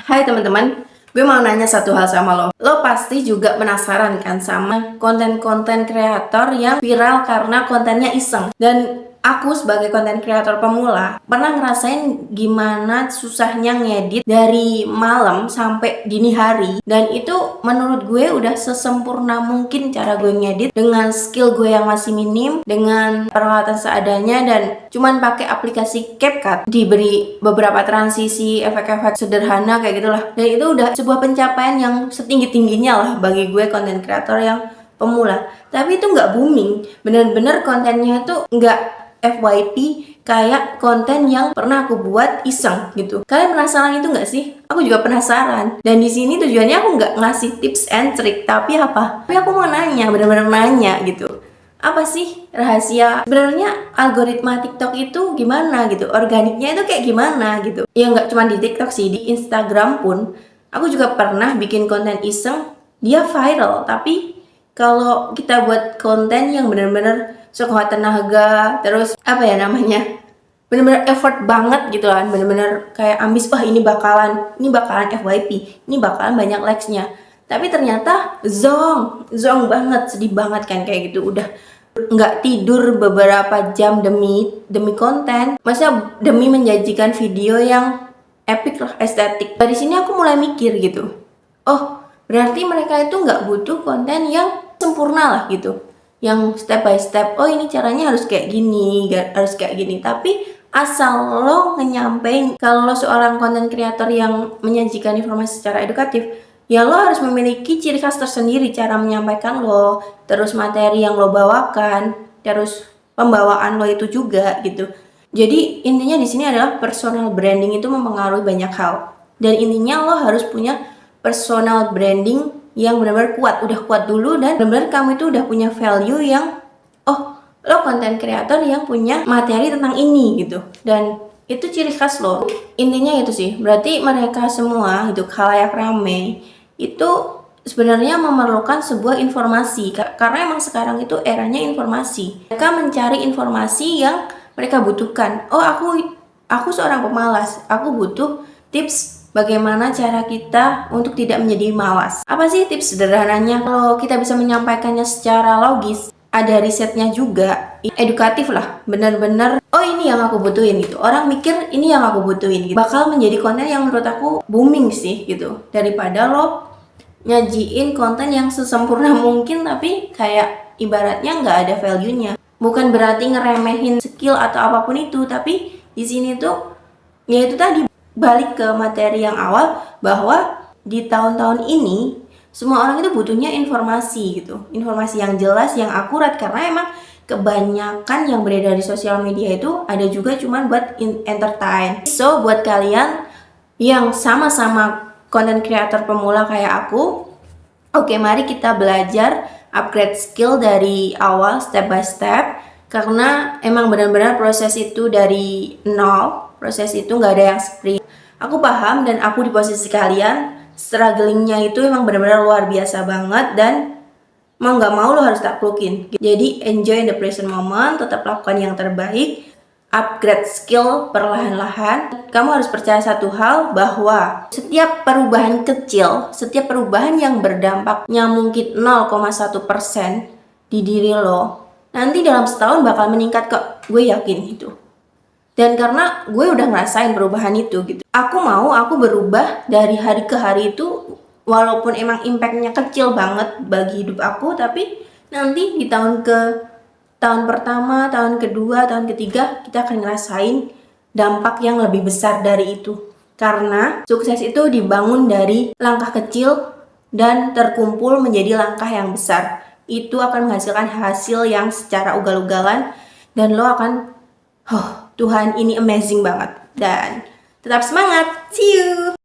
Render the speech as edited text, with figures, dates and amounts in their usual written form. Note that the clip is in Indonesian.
Hai teman-teman, gue mau nanya satu hal sama lo. Lo pasti juga penasaran kan sama konten-konten kreator yang viral karena kontennya iseng. Dan aku sebagai konten kreator pemula pernah ngerasain gimana susahnya ngedit dari malam sampai dini hari. Dan itu menurut gue udah sesempurna mungkin cara gue ngedit dengan skill gue yang masih minim, dengan peralatan seadanya, dan cuman pakai aplikasi CapCut, diberi beberapa transisi, efek-efek sederhana kayak gitulah. Dan itu udah sebuah pencapaian yang setinggi-tingginya lah bagi gue konten kreator yang pemula. Tapi itu nggak booming, bener-bener kontennya itu nggak FYP kayak konten yang pernah aku buat iseng gitu. Kalian penasaran itu nggak sih? Aku juga penasaran. Dan di sini tujuannya aku nggak ngasih tips and trick, tapi apa? Tapi aku mau nanya, bener-bener nanya gitu. Apa sih rahasia sebenarnya algoritma TikTok itu gimana gitu? Organiknya itu kayak gimana gitu? Ya nggak cuma di TikTok sih, di Instagram pun aku juga pernah bikin konten iseng, dia viral. Tapi kalau kita buat konten yang bener-bener sekuat tenaga, terus apa ya namanya, bener-bener effort banget gitu kan, bener-bener kayak ambis, wah ini bakalan FYP, ini bakalan banyak likes-nya. Tapi ternyata zong banget, sedih banget kan kayak gitu. Udah nggak tidur beberapa jam demi konten, maksudnya demi menjanjikan video yang epic lah, estetik. Dari sini aku mulai mikir gitu, oh berarti mereka itu nggak butuh konten yang sempurna lah gitu, yang step by step, oh ini caranya harus kayak gini, harus kayak gini. Tapi asal lo nyampein, kalau lo seorang konten kreator yang menyajikan informasi secara edukatif, ya lo harus memiliki ciri khas tersendiri cara menyampaikan lo, terus materi yang lo bawakan, terus pembawaan lo itu juga gitu. Jadi intinya di sini adalah personal branding itu mempengaruhi banyak hal. Dan intinya lo harus punya personal branding yang benar-benar kuat, udah kuat dulu, dan benar-benar kamu itu udah punya value yang, oh lo konten kreator yang punya materi tentang ini gitu, dan itu ciri khas lo. Intinya itu sih, berarti mereka semua itu khalayak rame itu sebenarnya memerlukan sebuah informasi, karena emang sekarang itu eranya informasi. Mereka mencari informasi yang mereka butuhkan. Oh aku seorang pemalas, aku butuh tips bagaimana cara kita untuk tidak menjadi malas. Apa sih tips sederhananya? Kalau kita bisa menyampaikannya secara logis, ada risetnya juga, edukatif lah, benar-benar oh ini yang aku butuhin gitu. Orang mikir ini yang aku butuhin gitu. Bakal menjadi konten yang menurut aku booming sih gitu. Daripada lo nyajiin konten yang sesempurna mungkin tapi kayak ibaratnya nggak ada value-nya. Bukan berarti ngeremehin skill atau apapun itu, tapi di sini tuh ya itu tadi, balik ke materi yang awal, bahwa di tahun-tahun ini semua orang itu butuhnya informasi gitu, informasi yang jelas, yang akurat, karena emang kebanyakan yang beredar di sosial media itu ada juga cuman buat entertain. So buat kalian yang sama-sama content creator pemula kayak aku, oke mari kita belajar upgrade skill dari awal, step by step, karena emang benar-benar proses itu dari nol, proses itu nggak ada yang sprint. Aku paham, dan aku di posisi kalian, strugglingnya itu emang benar-benar luar biasa banget, dan mau nggak mau lo harus taklukin. Jadi enjoy the present moment, tetap lakukan yang terbaik, upgrade skill perlahan-lahan. Kamu harus percaya satu hal, bahwa setiap perubahan kecil, setiap perubahan yang berdampaknya mungkin 0,1% di diri lo, nanti dalam setahun bakal meningkat kok, gue yakin itu. Dan karena gue udah ngerasain perubahan itu gitu, aku berubah dari hari ke hari itu, walaupun emang impactnya kecil banget bagi hidup aku, tapi nanti di tahun pertama, tahun kedua, tahun ketiga, kita akan ngerasain dampak yang lebih besar dari itu. Karena sukses itu dibangun dari langkah kecil dan terkumpul menjadi langkah yang besar. Itu akan menghasilkan hasil yang secara ugal-ugalan, dan lo akan, oh Tuhan ini amazing banget. Dan tetap semangat, see you!